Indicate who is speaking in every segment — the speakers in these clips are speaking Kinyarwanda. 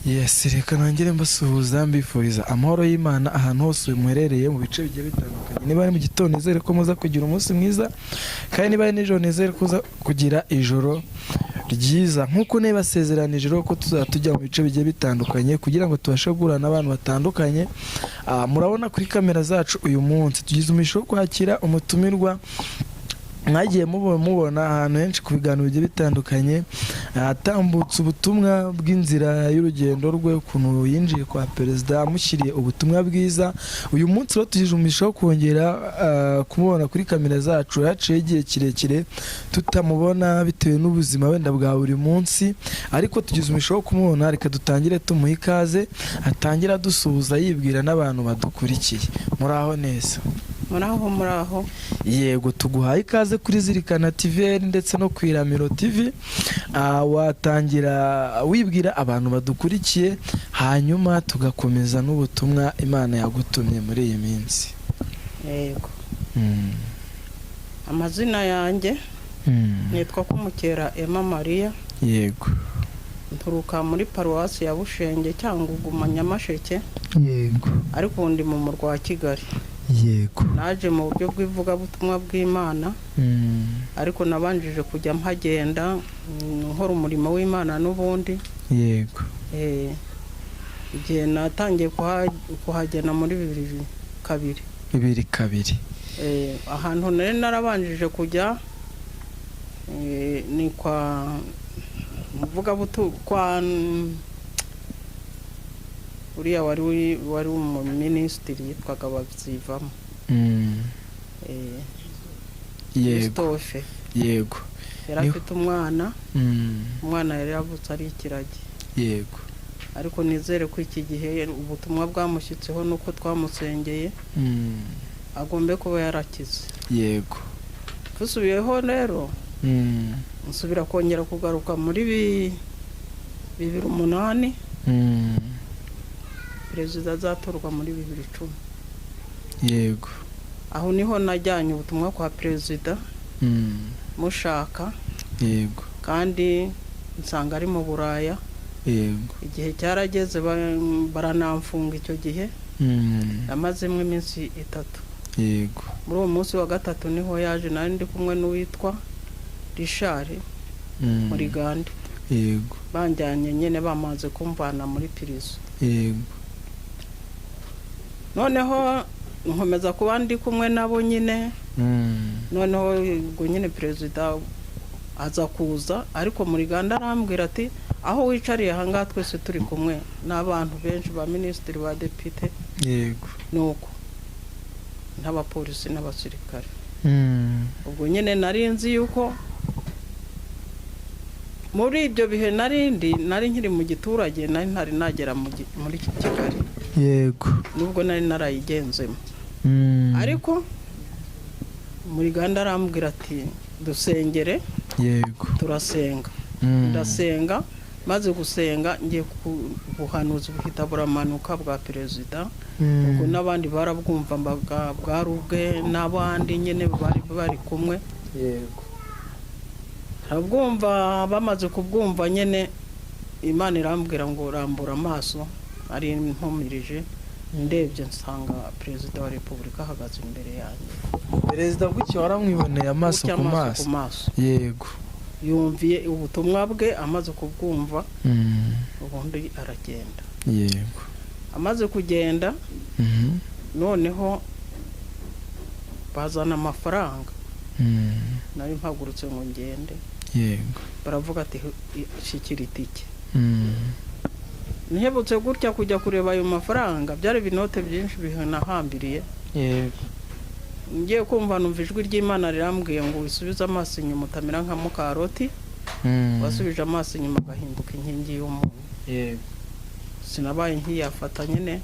Speaker 1: Yes, reka nangire mbasuhuza mbifuriza amahoro y'Imana ahantu hose muherereye mu bice bigiye bitandukanye. Niba ari mu gitondo nizere ko muza kugira umunsi mwiza, kandi niba ari nijoro nizere ko kugira ijoro ryiza. Nkuko nebasezeranije ko tuzatujya mu bice bigiye bitandukanye kugira ngo tubashe guhura n'abantu batandukanye. Murabona kuri kamera zacu uyu munsi tugize umisho wo kwakira umutumirwa mwagiye mubona ahantu henshi ku biganiro bigiye bitandukanye, atambutse ubutumwa bw'inzira y'urugendo rwe, ukuntu yinjiye kwa perezida amushyiriye ubutumwa bwiza. Uyu munsi rero tugije umisho wo kongera kumubona kuri kamera zacu. Yaciye igihe kirekire tutamubona bitewe n'ubuzima wenda bwa buri munsi, ariko tugize umisho wo kumubona. Reka dutangire tumuha ikaze, atangira dusuhuza yibwira n'abantu badukurikiye. Muraho neza?
Speaker 2: Muraho.
Speaker 1: Yego, tuguhaye ikaze kuri Zirikana TV ndetse no ku Iramiro TV. Watangira wibwira abantu badukurikiye, hanyuma tugakomeza n'ubutumwa Imana yagutumye muri iyi minsi.
Speaker 2: Yego. Amazina yanjye nitwa Kumukera Emma Maria.
Speaker 1: Yego.
Speaker 2: Nturuka muri paruwasi ya Bushenge cyangwa Uguma Nyamasheke.
Speaker 1: Yego.
Speaker 2: Ariko ndi mu murwa wa Kigali.
Speaker 1: Yego.
Speaker 2: Naje mu buryo bw'ivugabutumwa bw'Imana, ariko nabanjije kujya mpagenda nkora umurimo w'Imana n'ubundi.
Speaker 1: Yego.
Speaker 2: Igihe natangiye kuhagena muri
Speaker 1: 2002.
Speaker 2: Ahantu nari narabanjije kujya ni kwa muvugabutumwa uriya wari mu minisitiri yitwaga Bazivamo.
Speaker 1: Yego. Yego.
Speaker 2: Yari afite umwana yari yavutse ari ikiragi.
Speaker 1: Yego.
Speaker 2: Ariko nizere ko iki gihe ubutumwa bwamushyitseho nuko twamusengeye agombe kuba yarakize.
Speaker 1: Yego.
Speaker 2: Tusubiyeho rero nsubira kongera kugaruka muri 2008. Perezida azatorwa muri 2010.
Speaker 1: Yego.
Speaker 2: Aho niho najyanye ubutumwa kwa perezida mushaka.
Speaker 1: Yego.
Speaker 2: Kandi nsanga ari mu Buraya.
Speaker 1: Yego.
Speaker 2: Igihe cyarageze baranamfunga icyo gihe. Namazemo iminsi 3.
Speaker 1: Yego.
Speaker 2: Muri uwo munsi wa gatatu niho yaje, nari ndi kumwe n'uwitwa Richard muri Gandi.
Speaker 1: Yego.
Speaker 2: Banjyanye nyene bamaze kumvana muri prison.
Speaker 1: Yego.
Speaker 2: Noneho nkomeza kuba ndi kumwe nabo nyine. Noneho ubwo nyine perezida aza kuza, ariko muri Ganda arambwira ati aho wicariye ahangaha twese turi kumwe n'abantu benshi ba minisitiri ba depite.
Speaker 1: Yego.
Speaker 2: Nuko n'abapolisi n'abasirikare. Ubwo nyine nari nzi yuko muri ibyo bihe nari nkiri mu giturage, nari nagera muri Kigali.
Speaker 1: Yego.
Speaker 2: Nubwo nari narayigenzemo. Ariko muri Ganda arambwira ati dusengere.
Speaker 1: Yego.
Speaker 2: Turasenga. Ndasenga, maze gusenga ngiye kuhanuza ubuhita buramanuka bwa perezida. Ubwo n'abandi barabwumva bwarubwe n'abandi nyene bari kumwe.
Speaker 1: Yego.
Speaker 2: Abwumva bamaze kubwumva nyene, Imana irambwira ngo rambura amaso. Ari ntumirije, ndebye nsanga perezida wa Repubulika ahagaze imbere yanjye.
Speaker 1: Perezida gutya waramwiboneye amaso ku maso? Yego.
Speaker 2: Yumviye ubutumwa bwe, amaze kubwumva ubundi aragenda.
Speaker 1: Yego.
Speaker 2: Amaze kugenda noneho bazana amafaranga. Nari mpagurutse ngo ngende.
Speaker 1: Yego.
Speaker 2: Baravuga ati shikira itike. Nihebutse gutya kujya kureba ayo mafaranga, byari binote byinshi bihanahambiriye.
Speaker 1: Yego.
Speaker 2: Ngiye kumva numva ijwi ry'Imana rirambwiye ngo wisubize amaso inyuma utamera nka mukaroti. Wasubije amaso inyuma gahinduka inkingi y'umuntu.
Speaker 1: Yego.
Speaker 2: Sinabaye nkiyafata nyine,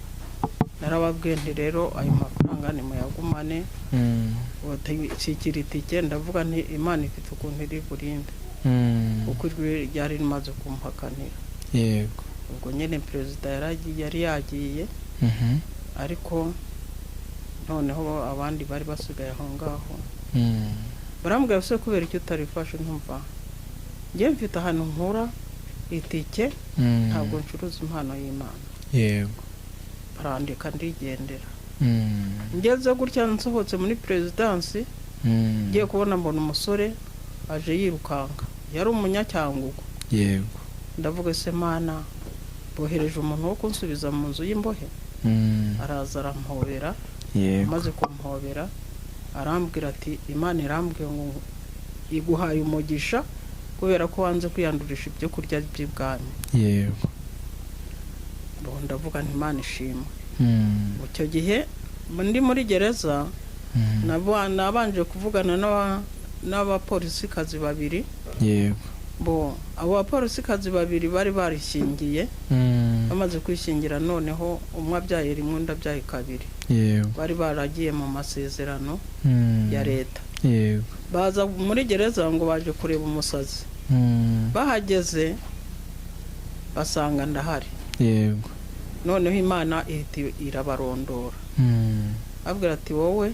Speaker 2: narababwiye nti rero ayo mafaranga ni muyagumane. Shikira itike. Ndavuga nti Imana ifite ukuntu iri burinde. Uko ijwi ryari rimaze kumpakanira.
Speaker 1: Yego.
Speaker 2: Ubwo nyine perezida yari yagiye. Ariko noneho abandi bari basigaye aho ngaho. barambwira se kubera icyo utarifashe ntumva ngiye mfite ahantu nkura itike ntabwo ncuruza impano y'Imana.
Speaker 1: yego
Speaker 2: barandika ndigendera. ngeze gutya nsohotse muri perezidansi ngiye kubona mbona umusore aje yirukanka, yari umunyacyangugu.
Speaker 1: yego
Speaker 2: ndavuga se Mana bohereje umuntu wo kunsubiza mu nzu y'imbohe. araza arampobera.
Speaker 1: yego
Speaker 2: maze kumuhobera arambwira ati Imana irambwiye ngo iguhaye umugisha kubera ko wanze kwiyandurisha ibyo kurya by'ibwami.
Speaker 1: yego
Speaker 2: ndavuga nti Imana ishimwe. icyo gihe ndi muri gereza nabanje kuvugana n'abapolisikazi babiri.
Speaker 1: yego
Speaker 2: abo bapolisikazi babiri bari barishingiye. bamaze kwishingira noneho umwe abyaye rimwe undi abyaye kabiri.
Speaker 1: yego
Speaker 2: bari baragiye mu masezerano ya leta.
Speaker 1: yego
Speaker 2: baza muri gereza ngo baje kureba umusazi. bahageze basanga ndahari.
Speaker 1: yego
Speaker 2: noneho Imana irabarondora. abwira ati wowe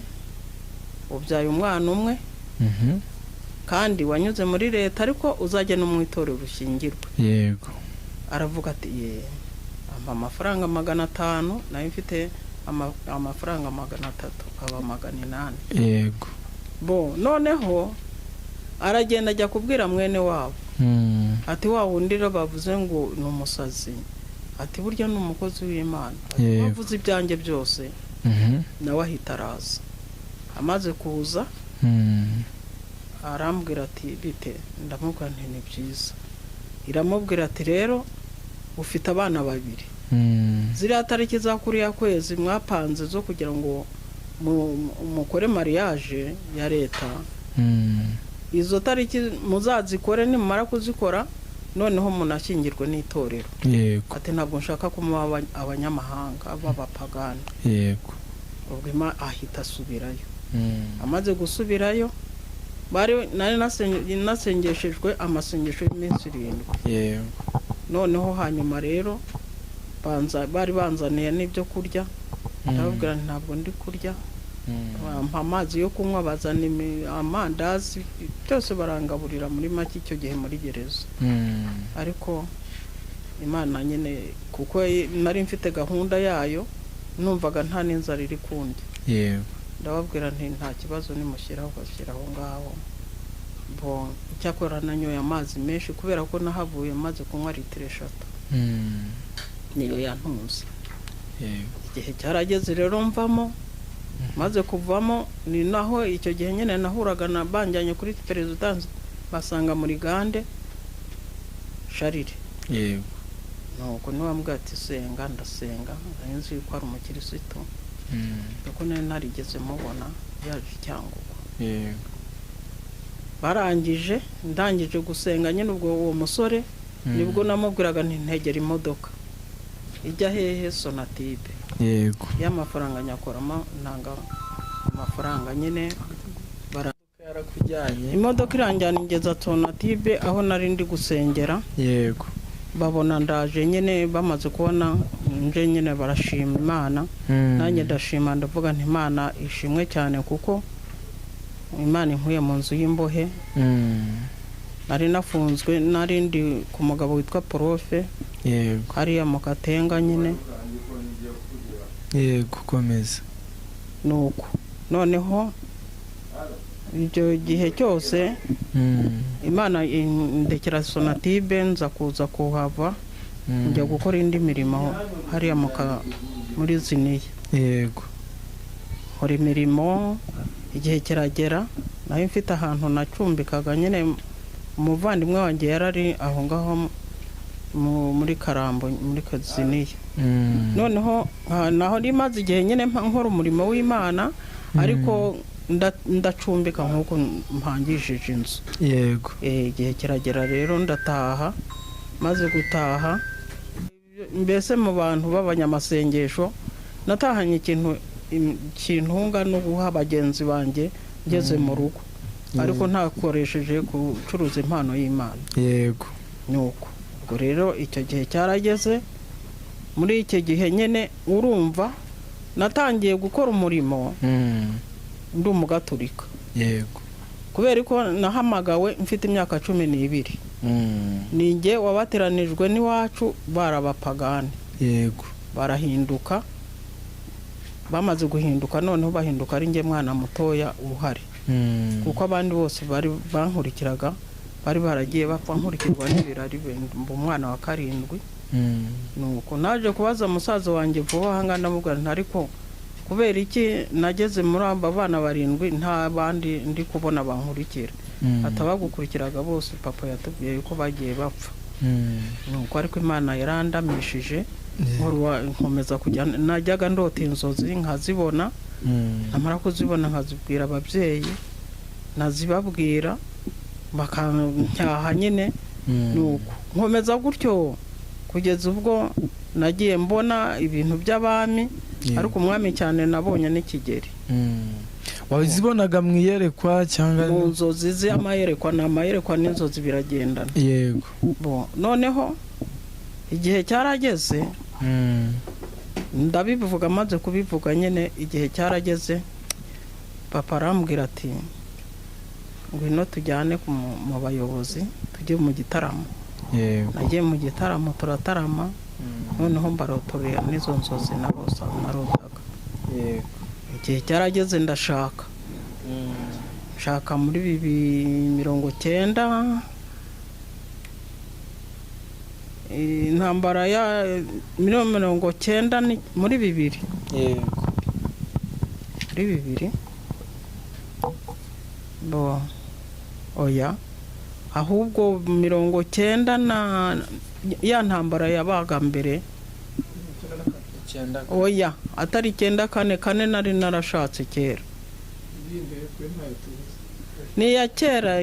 Speaker 2: ubyaye umwana umwe kandi wanyuze muri leta ariko uzajya no mu itorero ushingirwe.
Speaker 1: yego
Speaker 2: aravuga ati ampa amafaranga 500, nayo mfite amafaranga 300 aba 800.
Speaker 1: yego
Speaker 2: noneho aragenda ajya kubwira mwene wabo ati wa wundi bavuze ngo ni umusazi, ati burya ni umukozi w'Imana, bavuze ibyanjye byose. nawe ahita araza. amaze kuza arambwira ati bite, ndamubwira nti ni byiza. iramubwira ati rero ufite abana babiri. ziriya tariki za kuriya kwezi mwapanze zo kugira ngo mukore mariage ya leta, izo tariki muzazikore, nimara kuzikora noneho munashyingirwe n'itorero.
Speaker 1: yego
Speaker 2: ati ntabwo nshaka ko muba abanyamahanga b'abapagani.
Speaker 1: yego
Speaker 2: ubwo ahita asubirayo. amaze gusubirayo nari nasengeshejwe amasengesho y'iminsi 7.
Speaker 1: yego
Speaker 2: noneho hanyuma rero bari banzaniye n'ibyo kurya. ndababwira ntabwo ndi kurya. bampa amazi yo kunywa, bazana amandazi, byose barangaburira muri make icyo gihe muri gereza. ariko Imana nyine kuko nari mfite gahunda yayo, numvaga nta n'inzara iri kundya.
Speaker 1: yego
Speaker 2: ndababwira nti nta kibazo nimushyiraho bashyiraho ngaho. icyakora nanyoye amazi menshi kubera ko nahavuye maze kunywa 3 litiro. niyo yantunze. igihe cyarageze rero mvamo. maze kuvamo ni naho icyo gihe nyine nahuraga na banjyanye kuri perezidansi, basanga muri gande Sharire.
Speaker 1: yego
Speaker 2: nuko niwe wambwira ati senga. ndasenga, nzi ko ari umukirisitu kuko nari narigeze mubona yaje Cyangugu.
Speaker 1: yego
Speaker 2: barangije ndangije gusenga nyine ubwo uwo musore nibwo namubwiraga nti ntegera imodoka ijya hehe Sonatibe.
Speaker 1: yego
Speaker 2: y'amafaranga nyakoramo nanga amafaranga nyine
Speaker 1: yarakujyanye.
Speaker 2: imodoka iranjyana ingeza Sonatibe aho nari ndi gusengera.
Speaker 1: yego
Speaker 2: babona ndaje nyine, bamaze kubona nje nyine barashima Imana. nanjye ndashima, ndavuga nti Imana ishimwe cyane kuko Imana inkuye mu nzu y'imbohe. nari nafunzwe, nari ndi ku mugabo witwa Profe.
Speaker 1: yego
Speaker 2: hariya mu Katenga nyine.
Speaker 1: yego komeza.
Speaker 2: nuko noneho icyo gihe cyose Imana indekera Sonatibe, nza kuza kuhava njya gukora indi mirimo hariya muri Ziniya.
Speaker 1: yego
Speaker 2: nkora imirimo. igihe kiragera nayo mfite ahantu nacumbikaga nyine, umuvandimwe wanjye yarari aho ngaho muri Karambo muri Ziniya. noneho naho rimaze igihe nyine nkora umurimo w'Imana, ariko ndacumbika nk'uko mpangishije inzu.
Speaker 1: yego
Speaker 2: igihe kiragera rero ndataha. maze gutaha mbese mu bantu b'abanyamasengesho natahanye ikintunga no guha bagenzi banjye ngeze mu rugo, ariko ntakoresheje gucuruza impano y'Imana.
Speaker 1: yego
Speaker 2: nuko ubwo rero icyo gihe cyarageze. muri icyo gihe nyine urumva natangiye gukora umurimo ndi umugaturika.
Speaker 1: yego
Speaker 2: kubera ko nahamagawe mfite imyaka 12. ni njye wabateranijwe n'iwacu barabapagani.
Speaker 1: yego
Speaker 2: barahinduka, bamaze guhinduka noneho bahinduka ari njye mwana mutoya uhari, kuko abandi bose bari bankurikiraga bari baragiye bapfa nkurikirwa n'ibirari mba umwana wa karindwi. nuko naje kubaza musaza wanjye vuba hanga ndamubwira nti ariko kubera iki nageze muri aba bana barindwi nta bandi ndi kubona bankurikira, atabagukurikiraga bose papa yatubwiye yuko bagiye bapfa. nuko ariko Imana yarandamishije nkomeza kujya, najyaga ndota inzozi nkazibona, namara kuzibona nkazibwira ababyeyi, nazibabwira bakanyaha nyine. nuko nkomeza gutyo kugeza ubwo nagiye mbona ibintu by'abami, ariko umwami cyane nabonye n'Ikigeri.
Speaker 1: wazibonaga mu iyerekwa cyangwa
Speaker 2: mu nzozi z'amayerekwa? n'amayerekwa n'inzozi biragendana.
Speaker 1: yego
Speaker 2: noneho igihe cyarageze, ndabivuga maze kubivuga nyine, igihe cyarageze papa arambwira ati ngwino tujyane mu bayobozi tujye mu gitaramo. nagiye mu gitaramo turatarama, noneho mbarotorera n'izo nzozi narotaga. igihe cyarageze ndashaka muri 1990, intambara ya 1990 muri 2000. muri 2000 oya, ahubwo 1990 na ya ntambara yabaga mbere. oya, atari 94 nari narashatse kera. ni ya kera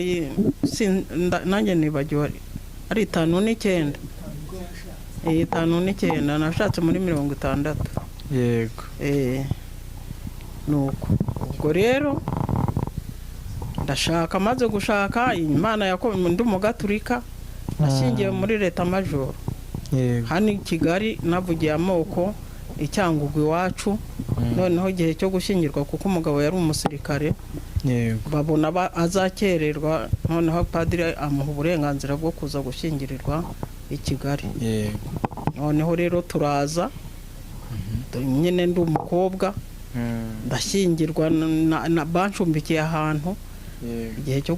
Speaker 2: nanjye nibagiwe, ari 59. 59 nashatse muri 60.
Speaker 1: yego
Speaker 2: nuko ubwo rero ndashaka, maze gushaka Imana yakomeje ndi umugaturika, nashingiye muri leta majoro. hano i Kigali navugiye amoko Icyangugu iwacu. noneho igihe cyo gushyingirwa, kuko umugabo yari umusirikare, babona azakererwa, noneho padiri amuha uburenganzira bwo kuza gushyingirirwa i Kigali. noneho rero turaza, nyine ndi umukobwa, ndashyingirwa, banshumbikiye ahantu. igihe cyo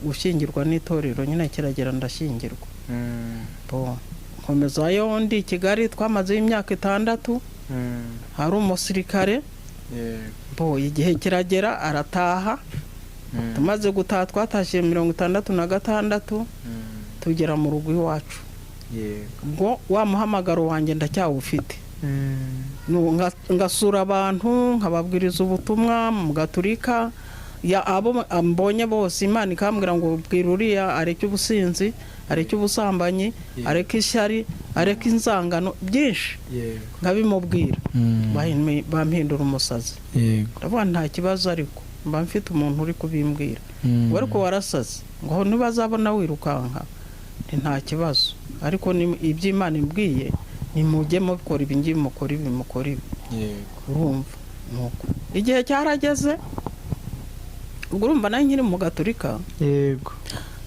Speaker 2: gushyingirwa n'itorero nyine kiragera, ndashyingirwa. nkomezayo ndi i Kigali, twamazeho imyaka 6. hari umusirikare, igihe kiragera arataha. tumaze gutaha twatashye 66, tugera mu rugo iwacu. ubwo wa muhamagaro wanjye ndacyawufite. ngasura abantu, nkababwiriza ubutumwa mu gaturika. abo mbonye bose Imana ikambwira ngo bwira uriya areke ubusinzi, areke ubusambanyi, areke ishyari, areke inzangano byinshi. nkabimubwira, bampindura umusazi. ndavuga nta kibazo, ariko mba mfite umuntu uri kubimbwira. ariko warasaze, ngo ntibazabona wirukanka. nta kibazo, ariko iby'Imana imbwiye nimujye mukora ibi ngibi, mukora ibi. urumva? nuko igihe cyarageze, ubwo urumva nayo nkiri mu gaturika.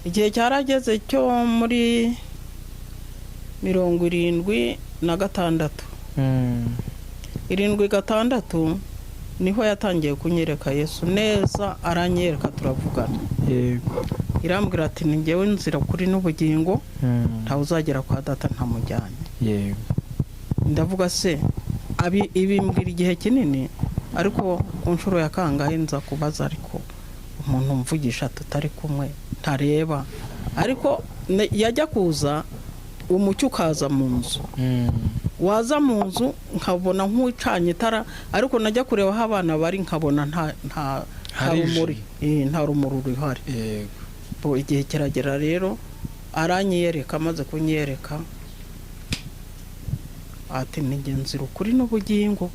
Speaker 2: igihe cyarageze cyo muri 76. 76 niho yatangiye kunyereka Yesu neza, aranyereka, turavugana. irambwira ati ni njyewe nzira kuri n'ubugingo, ntawe uzagera kwa data ntamujyanye. ndavuga se ibi mbwira igihe kinini, ariko ku nshuro ya kangahe nza kubaza, ariko umuntu mvugisha tutari kumwe ntareba. ariko yajya kuza umucyo ukaza mu nzu, waza mu nzu nkabona nk'ucanye itara, ariko najya kureba aho abana bari nkabona nta rumuri, nta rumuri ruhari. igihe kiragera rero aranyiyereka, amaze kunyereka ati ni njye nzira ukuri n'ubugingo,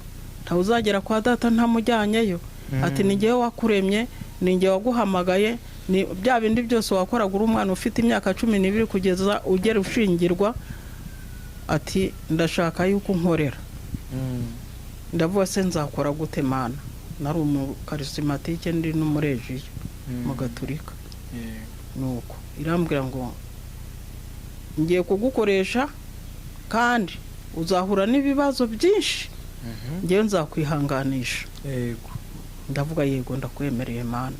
Speaker 2: ntawe uzagera kwa data ntamujyanyeyo. ati ni njyewe wakuremye, ni njye waguhamagaye, ni bya bindi byose wakoraga uri umwana ufite imyaka 12 kugeza ugera ushingirwa. ati ndashaka yuko nkorera. ndavuga se nzakora gute Mana? nari umukarismatike, ndi n'umurejiyo mu gaturika. nuko irambwira ngo ngiye kugukoresha kandi uzahura n'ibibazo byinshi, ngewe nzakwihanganisha.
Speaker 1: yego.
Speaker 2: Ndavuga yego, ndakwemereye Mana.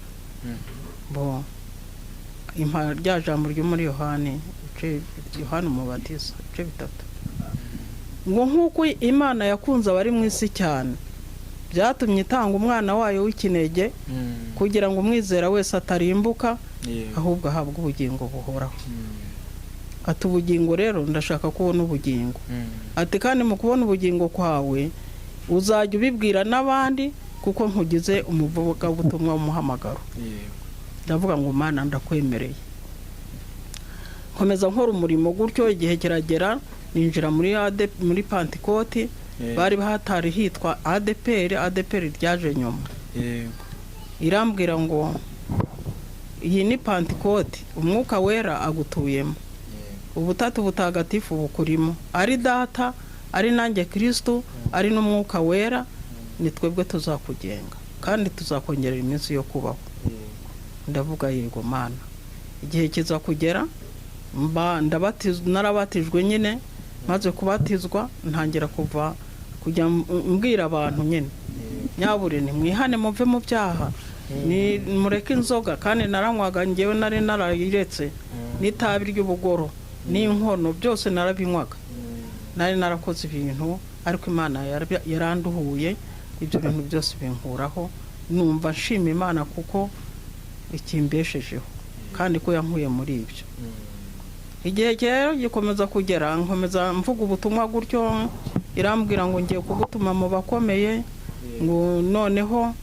Speaker 2: Bo rya jambo ryo muri Yohana Umubatiza ibice 3, ngo nk'uko Imana yakunze abari mu isi cyane, byatumye itanga umwana wayo w'ikinege, kugira ngo umwizera wese atarimbuka, ahubwo ahabwe ubugingo buhoraho. Ati ubugingo rero ndashaka kubona ubugingo. Ati kandi mu kubona ubugingo kwawe uzajya ubibwira n'abandi, kuko nkugize umuvugabutumwa w'umuhamagaro. Ndavuga ngo Mana ndakwemereye. Nkomeza nkora umurimo gutyo, igihe kiragera ninjira muri Pentecote. Bari bahatari hitwa ADPR ryaje nyuma. Irambwira ngo iyi ni Pentecote, umwuka wera agutuyemo, ubutatu butagatifu bukurimo, ari data, ari nanjye Kristo, ari n'umwuka wera, ni twebwe tuzakugenga kandi tuzakongerera iminsi yo kubaho. Ndavuga yego Mana. Igihe kiza kugera, narabatijwe nyine, maze kubatizwa ntangira kujya mbwira abantu nyine, nyabure nimwihane muve mu byaha, ni mureke inzoga, kandi naranywaga ngewe nari narayiretse, n'itabi ry'ubugoro n'inkono byose narabinywaga. Nari narakoze ibintu, ariko Imana yaranduhuye ibyo bintu byose binkuraho. Numva nshima Imana kuko ikimbeshejeho kandi ko yankuye muri ibyo. Igihe rero gikomeza kugera, nkomeza mvuga ubutumwa gutyo. Irambwira ngo ngiye kugutuma mu bakomeye, ngo noneho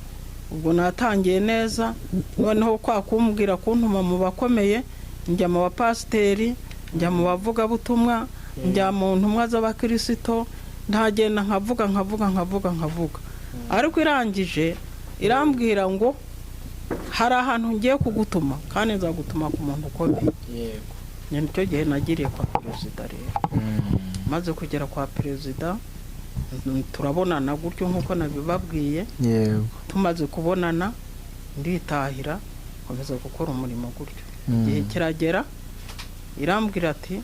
Speaker 2: ubwo natangiye neza, noneho kwa kumbwira kuntuma mu bakomeye, njya mu bapasiteri, njya mu bavugabutumwa, njya mu ntumwa z'abakristo, ntagenda nkavuga. Ariko irangije irambwira ngo hari ahantu ngiye kugutuma, kandi nzagutuma ku muntu ukomeye. Nicyo gihe nagiriye kwa perezida rero. Maze kugera kwa perezida turabonana gutyo nk'uko nabibabwiye. Tumaze kubonana nditahira, nkomeza gukora umurimo gutyo. Igihe kiragera, irambwira ati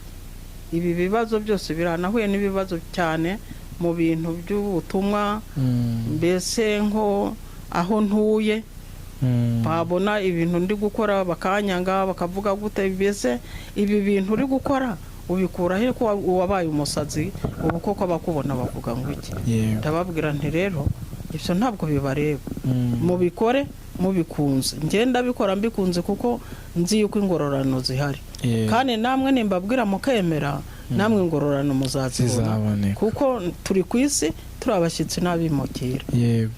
Speaker 2: ibi bibazo byose biranahuye n'ibibazo cyane mu bintu by'ubutumwa, mbese nko aho ntuye, babona ibintu ndi gukora bakanyanga, bakavuga gute, mbese ibi bintu uri gukora ubikura he ko wabaye umusazi, ubu koko bakubona bavuga ngo iki? Ndababwira nti rero ibyo ntabwo bibareba, mubikore mubikunze. Ngenda bikora mbikunze kuko nzi yuko ingororano zihari, kandi namwe nimbabwira mukemera, namwe ingororano muzazibona, kuko turi ku isi turi abashyitsi n'abimukira.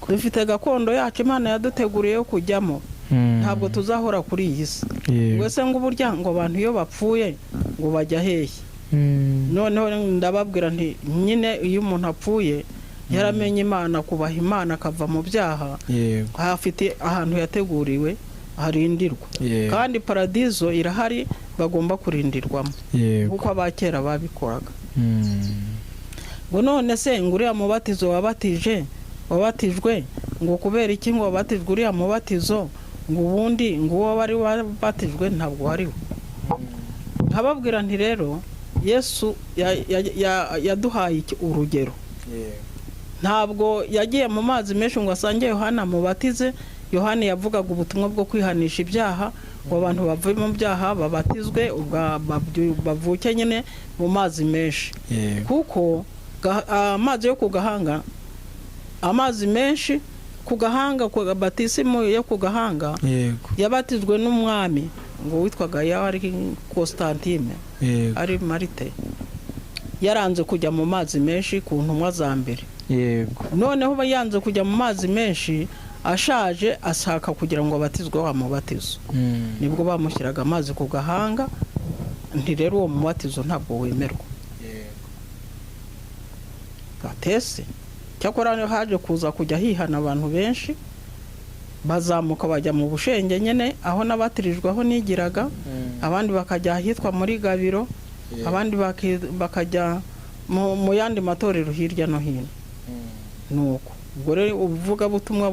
Speaker 2: Dufite gakondo yacu Imana yaduteguriye yo kujyamo, ntabwo tuzahora kuri iyi si. Wese ngo burya ngo abantu iyo bapfuye ngo bajya hehe? Noneho ndababwira nti nyine iyo umuntu apfuye yaramenye Imana, kubaha Imana, akava mu byaha, afite ahantu yateguriwe harindirwa, kandi paradizo irahari bagomba kurindirwamo, kuko abakera babikoraga. Ngo none se ngo uriya mubatizo wabatijwe ngo kubera iki ngo wabatijwe uriya mubatizo, ngo ubundi ngo uwo wari wabatijwe ntabwo wariho? Nkababwira nti rero Yesu yaduhaye urugero. Ntabwo yagiye mu mazi menshi ngo asange Yohana mubatize. Yohana yavugaga ubutumwa bwo kwihanisha ibyaha, ngo abantu bavuye mu byaha babatizwe, bavuke nyine mu mazi menshi. Kuko amazi yo kugahanga, amazi menshi kugahanga, ku batisimu yo kugahanga yabatijwe n'umwami ngo witwaga yari Constantine, ari Marite, yaranze kujya mu mazi menshi ku ntumwa za mbere. Noneho bayanze kujya mu mazi menshi, ashaje asaka kugira ngo abatizwe wa mubatizo, nibwo bamushyiraga amazi ku gahanga. Nti rero uwo mubatizo ntabwo wemerwa. Gatese cyakora haje kuza kujya hihana abantu benshi, bazamuka bajya mu Bushenge nyene aho nabatirijwe aho nigiraga, abandi bakajya hitwa muri Gabiro, abandi bakajya mu yandi matorero hirya no hino. Nuko ubwo rero ubuvuga butumwa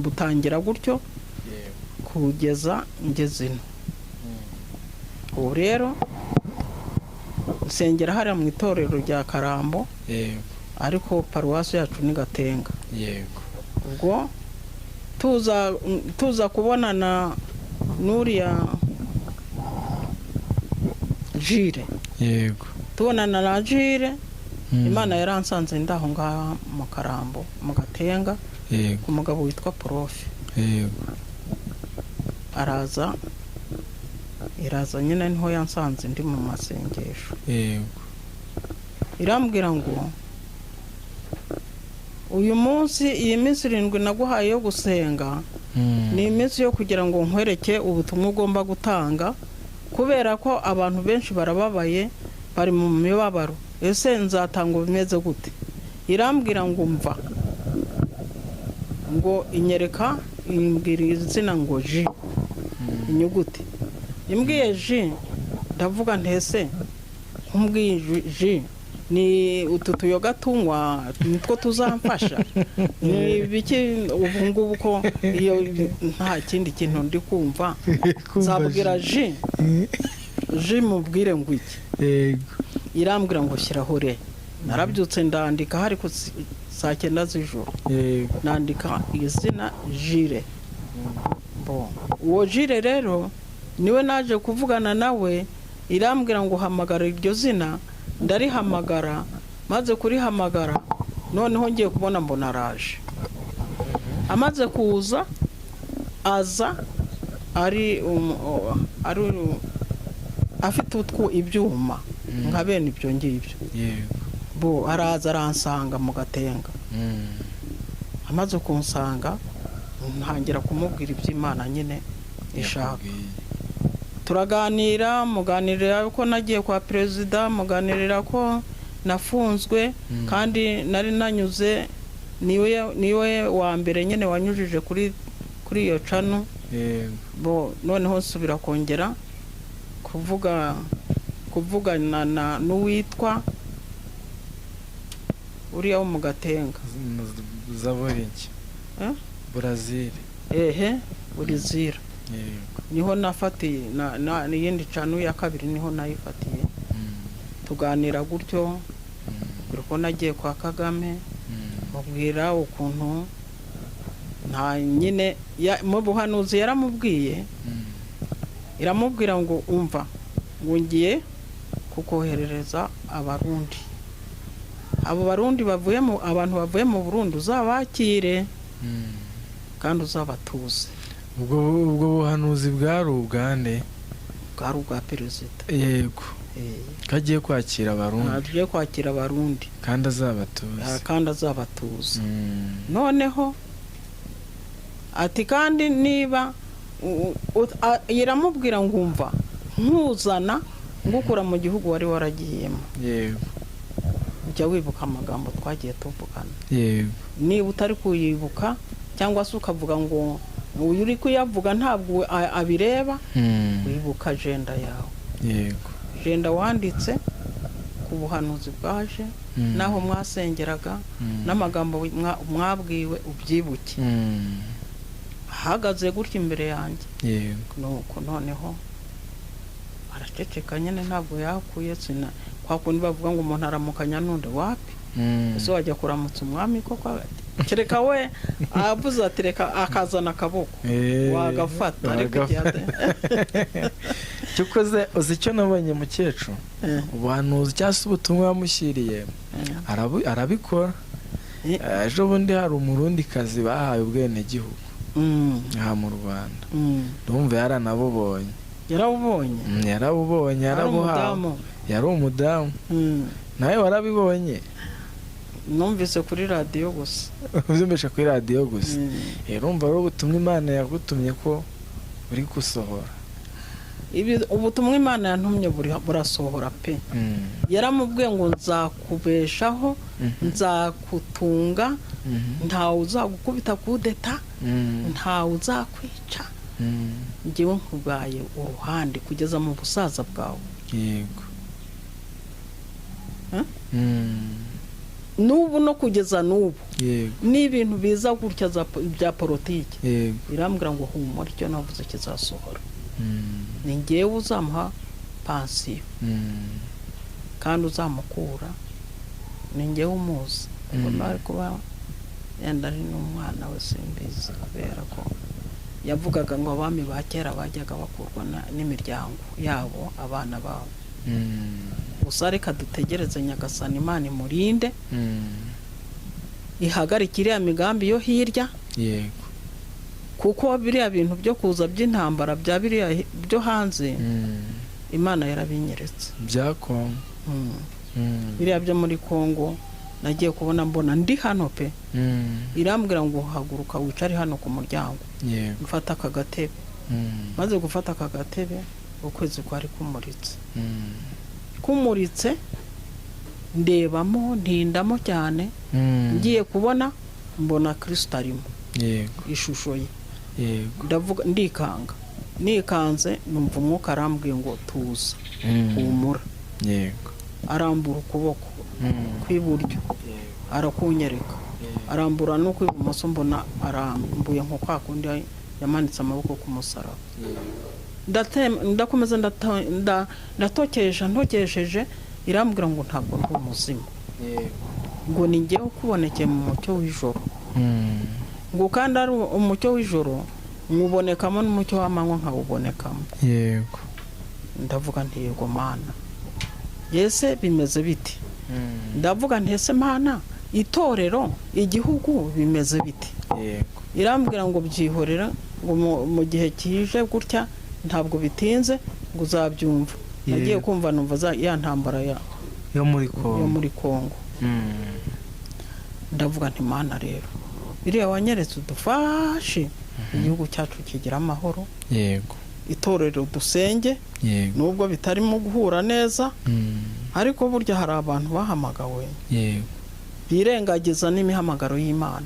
Speaker 2: butangira gutyo kugeza ngezino. Ubu rero nsengera hariya mu itorero rya Karambo
Speaker 1: yego
Speaker 2: ariko paruwasi yacu ni Gatenga.
Speaker 1: yego
Speaker 2: ubwo tuza kubonana n'uriya Jire.
Speaker 1: yego
Speaker 2: Tubonana na Jire, Imana yaransanze ndaho ngaha mu Karambo mu Gatenga
Speaker 1: yego
Speaker 2: ku mugabo witwa Prof.
Speaker 1: yego
Speaker 2: iraza nyine niho yansanze ndi mu masengesho.
Speaker 1: yego
Speaker 2: Irambwira ngo uyu munsi iyi minsi 7 naguhaye yo gusenga ni iminsi yo kugira ngo nkwereke ubutumwa ugomba gutanga, kubera ko abantu benshi barababaye bari mu mibabaro. Ese nzatanga bimeze gute? Irambwira ngo mva, ngo inyereka imbwira izina ngo J inyuguti. Imbwiye J ndavuga ntese kumbwiye J ni utu tuyoga tunywa nitwo tuzamfasha ni biki ubu ngubu ko iyo nta kindi kintu ndi kumva zabwira J mubwire ngo iki.
Speaker 1: yego
Speaker 2: Irambwira ngo shyiraho re. Narabyutse ndandika hari ku saa 9 z'ijoro.
Speaker 1: yego
Speaker 2: Nandika izina Jire. Uwo Jire rero niwe naje kuvugana nawe. Irambwira ngo hamagara iryo zina. Ndarihamagara, maze kurihamagara noneho ngiye kubona mbona araje. Amaze kuza aza ari afite utwo ibyuma nka bene ibyo ngibyo.
Speaker 1: yego
Speaker 2: araza aransanga mu Gatenga. Amaze kunsanga ntangira kumubwira iby'Imana nyine ishaka. Turaganira, muganirira ko nagiye kwa perezida, muganirira ko nafunzwe kandi nari nanyuze niwe wa mbere nyine wanyujije kuri iyo cano. Noneho nsubira kongera kuvugana n'uwitwa uriya wo mu Gatenga
Speaker 1: Zaborinki Brazil.
Speaker 2: Burizira. Niho nafatiye n'iyindi cano ya kabiri niho nayifatiye. Tuganira gutyo kuko nagiye kwa Kagame mubwira ukuntu nta nyine mu buhanuzi yaramubwiye. Iramubwira ngo umva ngo ngiye kukoherereza abarundi. Abo barundi abantu bavuye mu Burundi uzabakire kandi uzabatuze.
Speaker 1: ubwo buhanuzi bwari ubwande?
Speaker 2: Bwari ubwa perezida.
Speaker 1: yego kagiye kwakira abarundi.
Speaker 2: Agiye kwakira abarundi
Speaker 1: kandi azabatuza.
Speaker 2: Noneho ati kandi niba iramubwira ngo umva nkuzana ngukura mu gihugu wari waragiyemo.
Speaker 1: yego
Speaker 2: ujya wibuka amagambo twagiye tuvugana.
Speaker 1: yego
Speaker 2: niba utari kuyibuka cyangwa se ukavuga ngo uyu uri kuyavuga ntabwo abireba, wibuka agenda yawe.
Speaker 1: yego
Speaker 2: agenda wanditse ku buhanuzi bwaje naho mwasengeraga n'amagambo mwabwiwe ubyibuke. Ahagaze gutya imbere yanjye.
Speaker 1: yego
Speaker 2: nuko noneho araceceka nyine ntabwo yakuye sina kwa kundi bavuga ngo umuntu aramukanya n'undi wapi. Ese wajya kuramutsa umwami koko kereka we avuze ati reka akazana akaboko wagafata ariko
Speaker 1: cyukoze uzi icyo nabonye mukecuru ubuhanuzi cyangwa se ubutumwa wamushyiriye arabikora. ejo bundi hari umurundikazi bahaye ubwenegihugu aha mu Rwanda. ndumva yaranabubonye. yarabubonye yarabuhawe. yari umudamu. nawe warabibonye?
Speaker 2: numvise kuri radio gusa.
Speaker 1: ubyumvisha kuri radio gusa. urumva rero ubutumwa Imana yagutumye ko buri gusohora.
Speaker 2: ubutumwa Imana yantumye burasohora pe. yaramubwiye ngo nzakubeshaho, nzakutunga, ntawe uzagukubita kudeta, ntawe uzakwica. ngewe nkubaye uruhande kugeza mu busaza bwawe.
Speaker 1: yego
Speaker 2: n'ubu no kugeza n'ubu.
Speaker 1: yego
Speaker 2: n'ibintu biza gutya bya politiki.
Speaker 1: yego
Speaker 2: irambwira ngo humura icyo navuze kizasohora. ni ngewe uzamuha pansiyo kandi uzamukura ni njyewe umuzi agomba kuba yenda ari n'umwana we simbizi kubera ko yavugaga ngo abami ba kera bajyaga bakurwa n'imiryango yabo abana babo gusa reka dutegereze nyagasani Imana imurinde ihagarika iriya migambi yo hirya
Speaker 1: yego
Speaker 2: kuko biriya bintu byo kuza by'intambara bya biriya byo hanze Imana yarabinyeretse
Speaker 1: bya Kongo
Speaker 2: biriya byo muri Kongo nagiye kubona mbona ndi hano pe irambwira ngo haguruka wicare hano ku muryango mfata aka gatebe maze gufata aka gatebe ukwezi kwari kumuritse ndebamo ntindamo cyane ngiye kubona mbona Kristo arimo
Speaker 1: yego
Speaker 2: ishusho ye
Speaker 1: yego
Speaker 2: ndavuga nikanze numva umwuka arambwiye ngo tuza humura
Speaker 1: yego
Speaker 2: arambura ukuboko kw'iburyo arakunyereka arambura no kw'ibumoso mbona arambuye nko kwa kundi yamanitse amaboko ku musaraba ndakomeza ntokejeje irambwira ngo ntabwo ndi umuzima ngo ni njyewe kubonekeye mu mucyo w'ijoro ngo kandi ari umucyo w'ijoro nkubonekamo n'umucyo w'amanywa nkawubonekamo
Speaker 1: yego
Speaker 2: ndavuga nti yego Mana yese bimeze biti ndavuga nti ese Mana itorero igihugu bimeze biti
Speaker 1: yego
Speaker 2: irambwira ngo byihorera ngo mu gihe kije gutya ntabwo bitinze ngo uzabyumva nagiye kumva numva ya ntambara
Speaker 1: yo muri Kongo
Speaker 2: ndavuga nti Mana rero biriya wanyeretse udufashe igihugu cyacu kigira amahoro
Speaker 1: yego
Speaker 2: itorero dusenge
Speaker 1: yego
Speaker 2: nubwo bitarimo guhura neza ariko burya hari abantu bahamagawe
Speaker 1: yego
Speaker 2: birengagiza n'imihamagaro y'Imana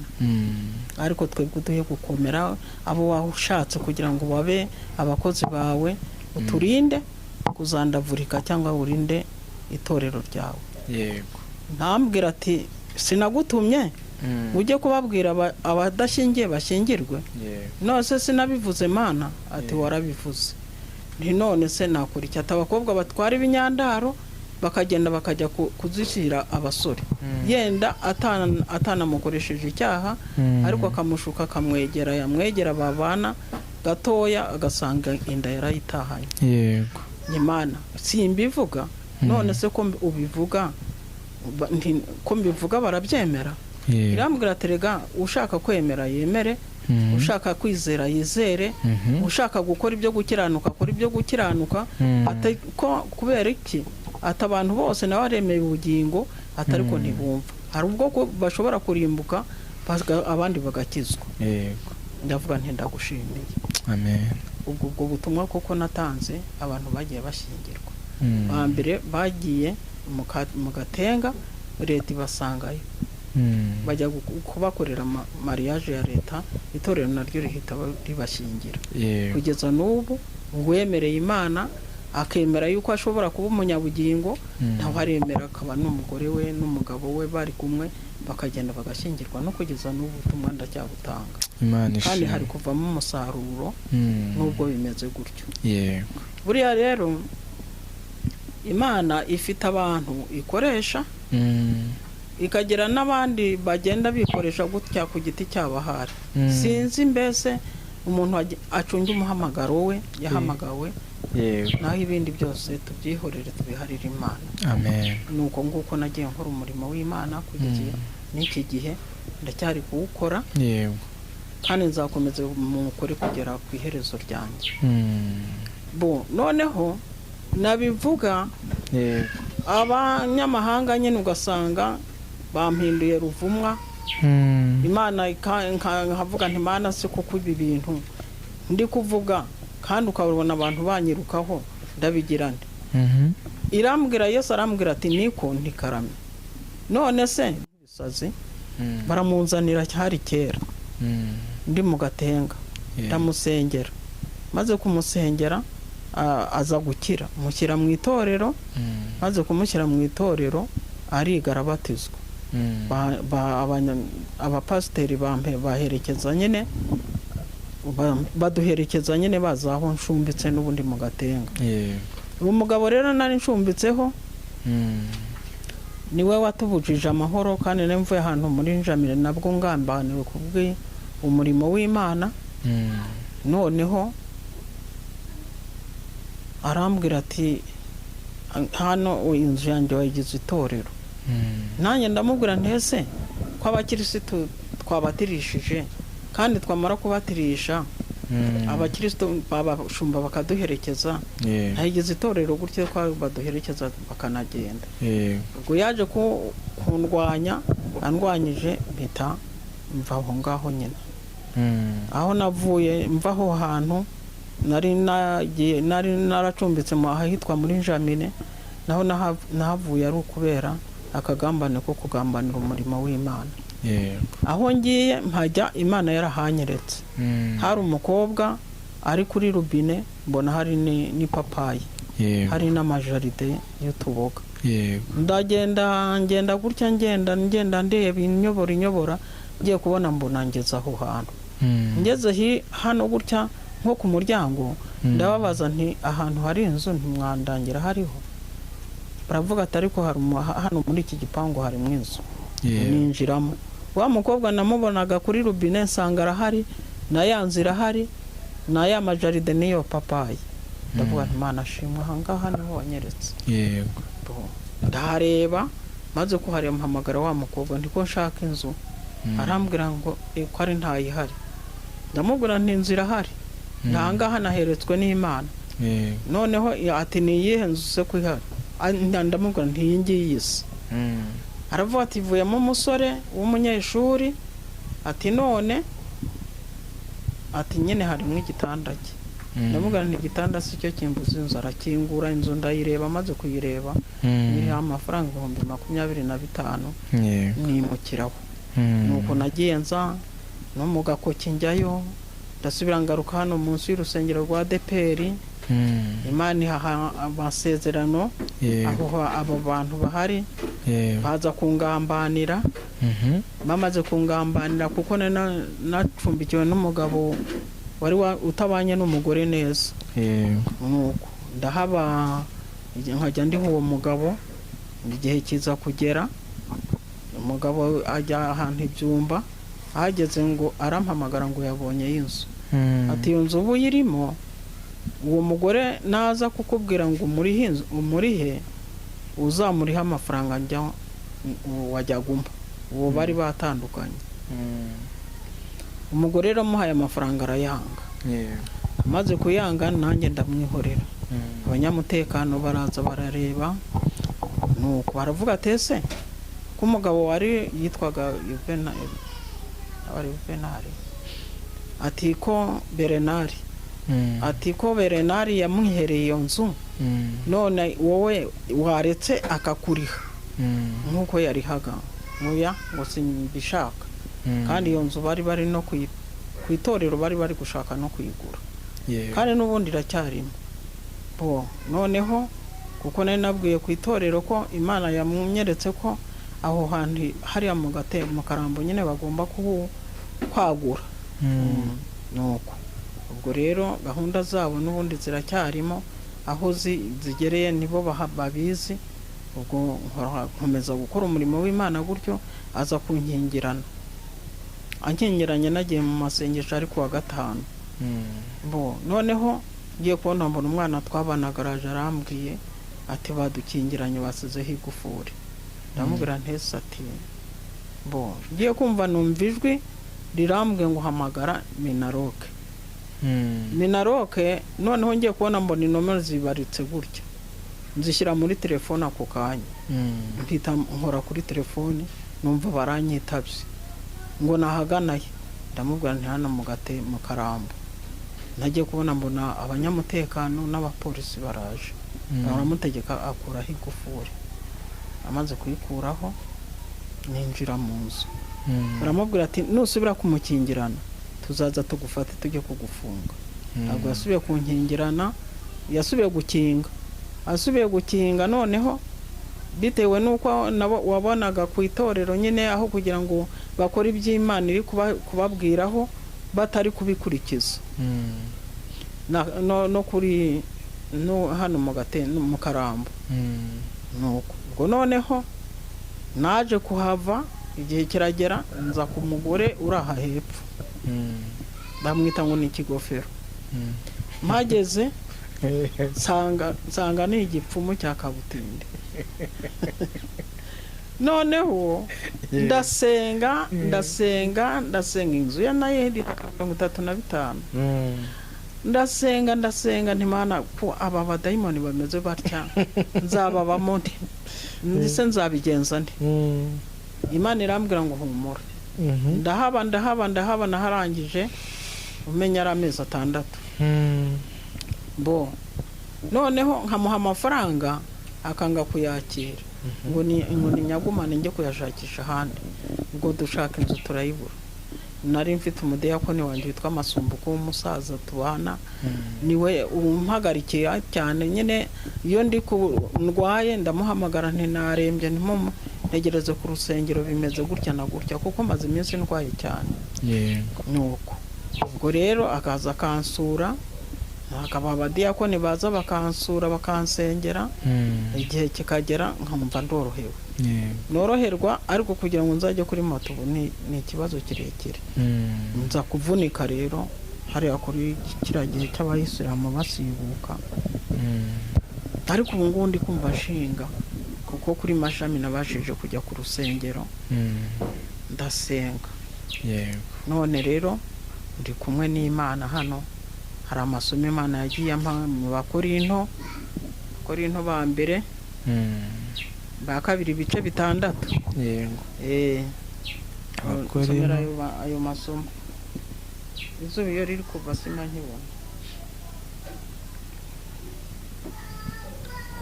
Speaker 2: ariko twebwe duhe gukomera abo wahushatse kugira ngo babe abakozi bawe uturinde kuzandavurika cyangwa urinde itorero ryawe
Speaker 1: yego
Speaker 2: ntambwira ati sinagutumye ujye kubabwira abadashingiye bashyingirwe nose sinabivuze Mana ati warabivuze nti none se nakora iki ati abakobwa batwara ibinyandaro bakagenda bakajya kuzishyira abasore yenda atanamukoresheje icyaha ariko akamushuka akamwegera yamwegera babana gatoya agasanga inda yarayitahanye
Speaker 1: yego
Speaker 2: Imana simbivuga none se ko ubivuga ko mbivuga barabyemera irambwira terega ushaka kwemera yemere ushaka kwizera yizere ushaka gukora ibyo gukiranuka akora ibyo gukiranuka ko kubera iki ati abantu bose nawe aremeye ubugingo atari ko ntibumva hari ubwo bashobora kurimbuka abandi bagakizwa
Speaker 1: yego
Speaker 2: ndavuga nti ndagushimiye
Speaker 1: amen
Speaker 2: ubwo butumwa koko natanze abantu bagiye bashyingirwa ba mbere bagiye mu Gatenga leta ibasangayo bajya kubakorera mariage ya leta itorero naryo rihita ribashyingira kugeza n'ubu uwemereye Imana akemera yuko ashobora kuba umunyabugingo ntawe aremera akaba n'umugore we n'umugabo we bari kumwe bakagenda bagashyingirwa no kugeza n'ubu butumwa ndacyabutanga kandi hari kuvamo umusaruro n'ubwo bimeze gutyo
Speaker 1: yego
Speaker 2: buriya rero Imana ifite abantu ikoresha ikagira n'abandi bagenda bikoresha gutya ku giti cy'abahari sinzi mbese umuntu acunga umuhamagaro we yahamagawe naho ibindi byose tubyihorere tubiharira Imana
Speaker 1: amen
Speaker 2: nuko nguko nagiye nkora umurimo w'Imana kugeza n'iki gihe ndacyari kuwukora
Speaker 1: yego
Speaker 2: kandi nzakomeza mukore kugera ku iherezo ryanjye noneho nabivuga abanyamahanga nyine ugasanga bampinduye ruvumwa Imana nkavuga nti Imana se kuko ibi bintu ndi kuvuga kandi ukabona abantu banyirukaho ndabigira nde irambwira Yesu arambwira ati niko ntikarame none se bisazi baramunzanira cyari kera ndi mu Gatenga ndamusengera maze kumusengera aza gukira mushyira mu itorero maze kumushyira mu itorero arigarabatizwa abapasiteri baherekeza nyine baduherekeza nyine bazaho nshumbitse n'ubundi mu Gatenga uwo mugabo rero nari nshumbitseho niwe watubujije amahoro kandi nemvuye ahantu muri Njamire nabwo ngambaniwe kubwi umurimo w'Imana. Noneho arambwira ati hano inzu yanjye wayigize itorero. Nanjye ndamubwira ntese ko abakirisitu twabatirishije kandi twamara kubatirisha abakirisitu babashumba bakaduherekeza hayigize itorero gutyo kwa baduherekeza bakanagenda. Ubwo yaje kundwanya andwanyije mpita mva aho ngaho nyine. Aho navuye mvaho hantu nari naracumbitse mu ahitwa muri Njamine, naho nahavuye ari ukubera akagambane ko kugambanira umurimo w'Imana. Aho ngiye mpajya Imana yarahanyeretse. Hari umukobwa ari kuri rubine mbona hari ni papayi, hari n'amajaride y'utuboga. Ngenda gutya ngenda ndeba inyobora ngiye kubona mbona ngeze aho hantu. Ngeze hano gutya nko ku muryango ndababaza nti ahantu hari inzu ntimwandangira hariho. Baravuga ati ariko hari hano muri iki gipangu hari inzu. Ninjiramo. Wa mukobwa namubonaga kuri rubine nsanga arahari, na ya nzira hari, na ya majaride niyo papayi. Ndavuga nti Imana ashimwe ahangaha niho wanyeretse. Ndareba maze ko hari mpamagara wa mukobwa ndiko nshaka inzu. Arambwira ngo ko ari ntayihari. Ndamubwira nti inzira hari. Ndangaha naheretswe n'Imana. Noneho ati niyihe nzu se ko ihari? Ndamubwira nti iyi ngiyi yise. Aravuga ati vuyemo umusore w'umunyeshuri ati none ati nyine harimo igitanda cye. Ndamubwira nti igitanda si cyo kimbuza inzu. Arakingura inzu ndayireba maze kuyireba iriho amafaranga 25,000 nimukiraho. Nuko nagiye nza no mu Gakoki njyayo ndasubira ngaruka hano munsi y'urusengero rwa Deperi. Imana ihaha amasezerano aho abo bantu bahari baza kungambanira. Bamaze kungambanira kuko nacumbikiwe n'umugabo wari utabanye n'umugore neza. Nuko ndahaba nkajya ndi uwo mugabo igihe kiza kugera umugabo ajya ahantu ibyumba ahageze ngo arampamagara ngo yabonye inzu. Ati iyo nzu ubu yirimo uwo mugore naza kukubwira ngo umurihe uzamuriha amafaranga njya wajya gumba. Uwo bari batandukanye. Umugore rero muhaye amafaranga arayanga. Maze kuyanga nanjye ndamwihorera. Abanyamutekano baraza barareba nuko baravuga tese ko umugabo wari yitwaga Juvenal ati ko Berenari ati ko Berenari yamwihereye iyo nzu none wowe waretse akakuriha nkuko yarihaga muya ngo simbishaka. Kandi iyo nzu bari no kwitorero bari gushaka no kuyigura. Kandi n'ubundi iracyarimo. Noneho kuko nari nabwiye kwitorero ko Imana yamunyeretse ko aho hantu hari mu Karambo nyine bagomba kwagura. Nuko ubwo rero gahunda zabo n'ubundi ziracyarimo aho zigereye nibo babizi. Ubwo nkomeza gukora umurimo w'Imana gutyo aza kunkingirana. Ankingiranye nagiye mu masengesho ari kuwa gatanu. Noneho ngiye kubona mbona umwana twabanaga araje arambwiye ati badukingiranye basizeho igufuri. Ndamubwira ntese ati ngiye kumva numva ijwi rirambwe ngo hamagara Minaroke. Minaroke noneho ngiye kubona mbona inomero zibaritse gutya nzishyira muri telefone ako kanya. Mpita nkora kuri telefone numva baranyitabye ngo nahaganaye. Ndamubwira nti hano mu Karambo. Nagiye kubona mbona abanyamutekano n'abapolisi baraje. Baramutegeka akuraho igufuri. Amaze kuyikuraho ninjira mu nzu. Baramubwira ati nusubira kumukingirana tuzaza tugufate tujye kugufunga. Ntabwo yasubiye kunkingirana, yasubiye gukinga. Asubiye gukinga noneho bitewe nuko nabo wabonaga ku itorero nyine aho kugira ngo bakore iby'Imana iri kubabwiraho batari kubikurikiza. No kuri no hano mu Karambo. nuko ubwo noneho naje kuhava igihe kiragera nza ku mugore uri aha hepfo ndamwita ngo ni ikigofero mpageze nsanga ni igipfumu cya kabutindi noneho ndasenga inzu ya nayeli 35 ndasenga ntimana ko aba badayimoni bameze batya nzababamo nti ndise nzabigenza nti Imana irambwira ngo humura ndahaba naharangije umenya ari amezi 6 bo noneho nkamuha amafaranga akanga kuyakira ngo ni nyagumane njye kuyashakisha ahandi ubwo dushaka inzu turayibura nari mfite umudiyakoni wanjye witwa Masumbuko w'umusaza tubana niwe umpagarikiye cyane nyine iyo ndi ndwaye ndamuhamagara nti narembye ntegereze ku rusengero bimeze gutya na gutya kuko maze iminsi ndwaye cyane nuko ubwo rero akaza kansura akaba abadiyakoni baza bakansura bakansengera igihe kikagera nkamva ndorohewe noroherwa ariko kugira ngo nzajye kuri moto ni ikibazo kirekire nza kuvunika rero hariya kuri kiriya gihe cy'abayisilamu basibuka ariko ubu ngubu ndi kumva nshinga kuko kuri mashami nabashije kujya ku rusengero ndasenga none rero ndi kumwe n'Imana hano hari amasomo Imana yagiye ampa mu Bakorinto ba mbere ba kabiri ibice 6 yego Abakorinto ayo masomo izuba iyo riri kuva sima nkibona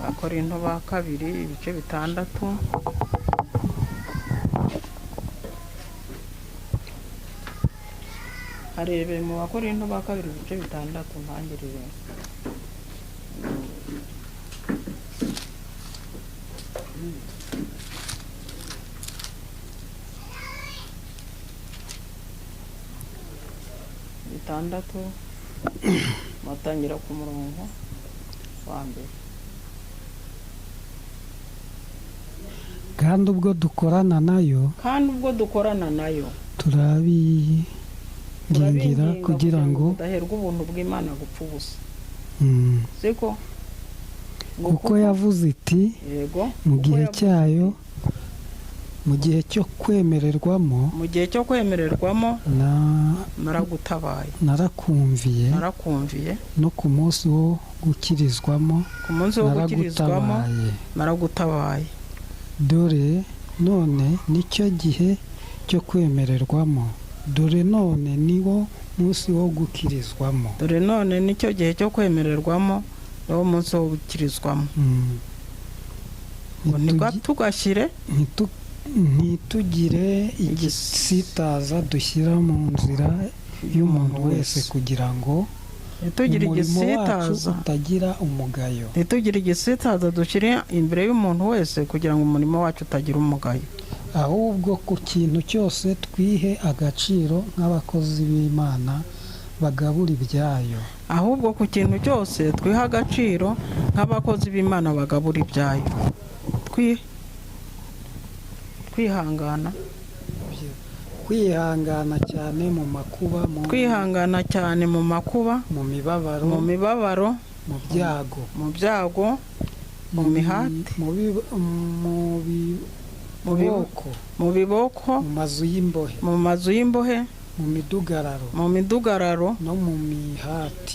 Speaker 2: Abakorinto ba kabiri ibice 6 harebe mu Bakorinto ba kabiri ibice 6 ntangirire bitandatu batangira ku murongo wa mbere
Speaker 3: kandi ubwo dukorana nayo turabingingira kugira ngo
Speaker 2: daherwa ubuntu bw'Imana gupfa ubusa siko
Speaker 3: kuko yavuze iti mu gihe cyayo mu gihe cyo kwemererwamo narakumviye no ku munsi wo gukirizwamo
Speaker 2: naragutabaye
Speaker 3: dore none nicyo gihe cyo kwemererwamo dore none niwo munsi wo gukirizwamo
Speaker 2: niwo munsi wo gukirizwamo tugashyire
Speaker 3: ntitugire igisitaza dushyira mu nzira y'umuntu wese kugira ngo umurimo wacu utagira umugayo
Speaker 2: ntitugire igisitaza dushyire imbere y'umuntu wese kugira ngo umurimo wacu utagira umugayo
Speaker 3: ahubwo ku kintu cyose twihe agaciro nk'abakozi b'Imana bagabura ibyayo kwihangana cyane mu makuba mu mibabaro mu byago mu mihati mu biboko mu mazu y'imbohe mu midugararo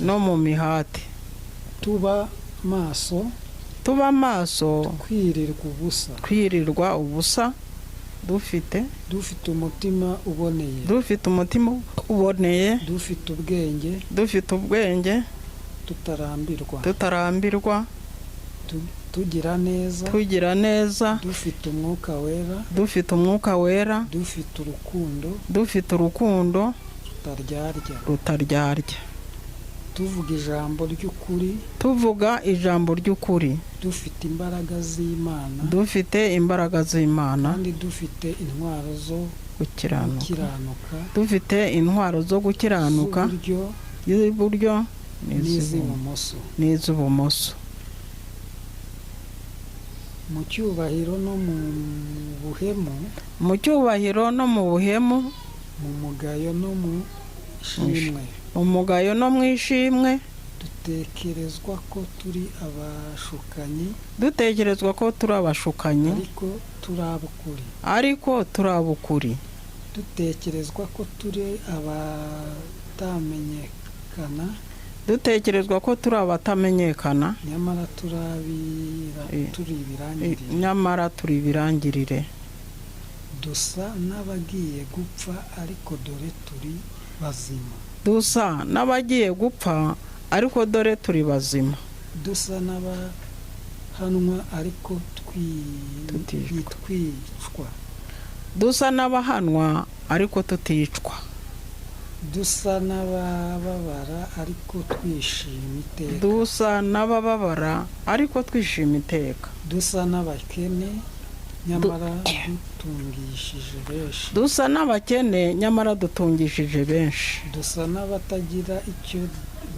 Speaker 3: no mu mihati tuba maso twirirwa ubusa dufite umutima uboneye dufite ubwenge tutarambirwa tugira neza dufite umwuka wera dufite urukundo rutaryarya tuvuga ijambo ry'ukuri dufite imbaraga z'Imana kandi dufite intwaro zo gukiranuka y'uburyo n'iz'ibumoso mu cyubahiro no mu buhemu,
Speaker 2: mu cyubahiro no mu buhemu,
Speaker 3: mu mugayo no mu ishimwe.
Speaker 2: umugayo no mu ishimwe,
Speaker 3: dutekerezwa ko turi abashukanyi,
Speaker 2: dutekerezwa ko turi abashukanyi
Speaker 3: ariko turi ab'ukuri.
Speaker 2: ariko turi ab'ukuri,
Speaker 3: dutekerezwa ko turi abatamenyekana,
Speaker 2: dutekerezwa ko turi abatamenyekana,
Speaker 3: nyamara turi ibirangirire.
Speaker 2: nyamara turi ibirangirire.
Speaker 3: Dusa n'abagiye gupfa, ariko dore turi bazima.
Speaker 2: Dusa n'abagiye gupfa, ariko dore turi bazima.
Speaker 3: Dusa n'abahanwa, ariko twicwa.
Speaker 2: Dusa n'abahanwa, ariko tuticwa.
Speaker 3: Dusa n'abababara, ariko twishima iteka.
Speaker 2: Dusa n'abababara, ariko twishima iteka.
Speaker 3: Dusa n'abakene, nyamara dutungishije benshi.
Speaker 2: Dusa n'abakene, nyamara dutungishije benshi.
Speaker 3: Dusa n'abatagira icyo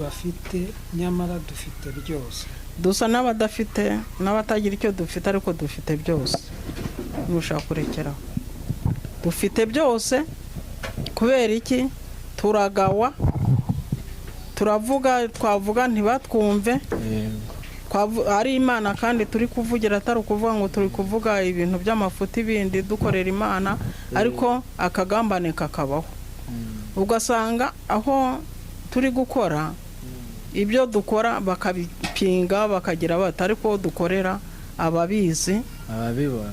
Speaker 3: bafite, nyamara dufite byose.
Speaker 2: Dusa n'abatagira icyo dufite, ariko dufite byose. Nushaka kurekeraho. Dufite byose, kubera iki? Turagawa, turavuga, twavuga ntibatwumve, ari Imana kandi turi kuvugira, atari ukuvuga ngo turi kuvuga ibintu by'amafuti bindi dukorera Imana, ariko akagambane kakabaho. Ugasanga aho turi gukora ibyo dukora bakabipinga, bakagira bati ariko dukorera ababizi,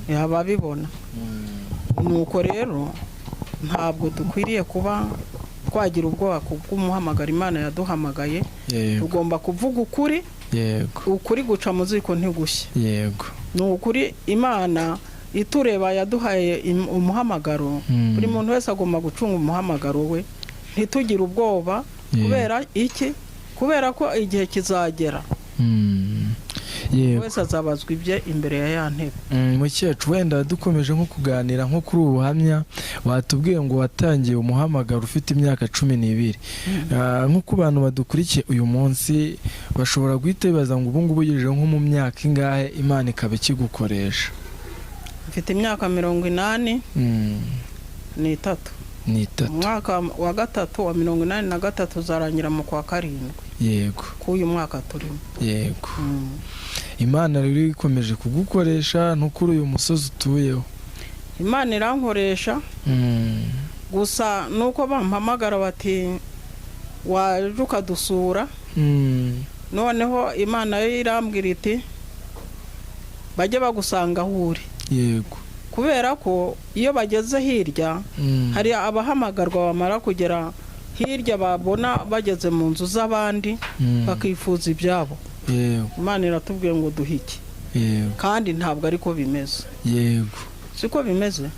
Speaker 2: ababibona. Nuko rero ntabwo dukwiriye kuba twagira ubwoba bw'umuhamagaro Imana yaduhamagaye. Tugomba kuvuga ukuri, ukuri guca mu ziko ntigushye. Ni ukuri Imana itureba yaduhaye umuhamagaro. Buri muntu wese agomba gucunga umuhamagaro we, ntitugire ubwoba. Kubera iki? Kubera ko igihe kizagera wese azabazwa ibye imbere ya ya ntebe.
Speaker 1: Mukecuru, wenda dukomeje nko kuganira nko kuri ubu buhamya, watubwiye ngo watangiye umuhamagaro ufite imyaka 12. Nk'uko abantu badukurikiye uyu munsi bashobora guhita bibaza ngo ubu ngubu ugejeje nko mu myaka ingahe Imana ikaba ikigukoresha?
Speaker 2: Mfite imyaka 83. Umwaka wa gatatu wa 83 uzarangira mu kwa 7.
Speaker 1: Yego.
Speaker 2: K'uyu mwaka turimo.
Speaker 1: Yego. Imana rero ikomeje kugukoresha no kuri uyu musozi utuyeho.
Speaker 2: Imana irankoresha. Gusa nuko bampamagara bati waje ukadusura. Noneho Imana yo irambwira iti bajye bagusanga aho uri.
Speaker 1: Yego.
Speaker 2: Kubera ko iyo bageze hirya hari abahamagarwa bamara kugera hirya babona bageze mu nzu z'abandi bakifuza ibyabo. Imana iratubwiye ngo duhike. Kandi ntabwo ariko bimeze.
Speaker 1: Yego.
Speaker 2: Siko bimeze.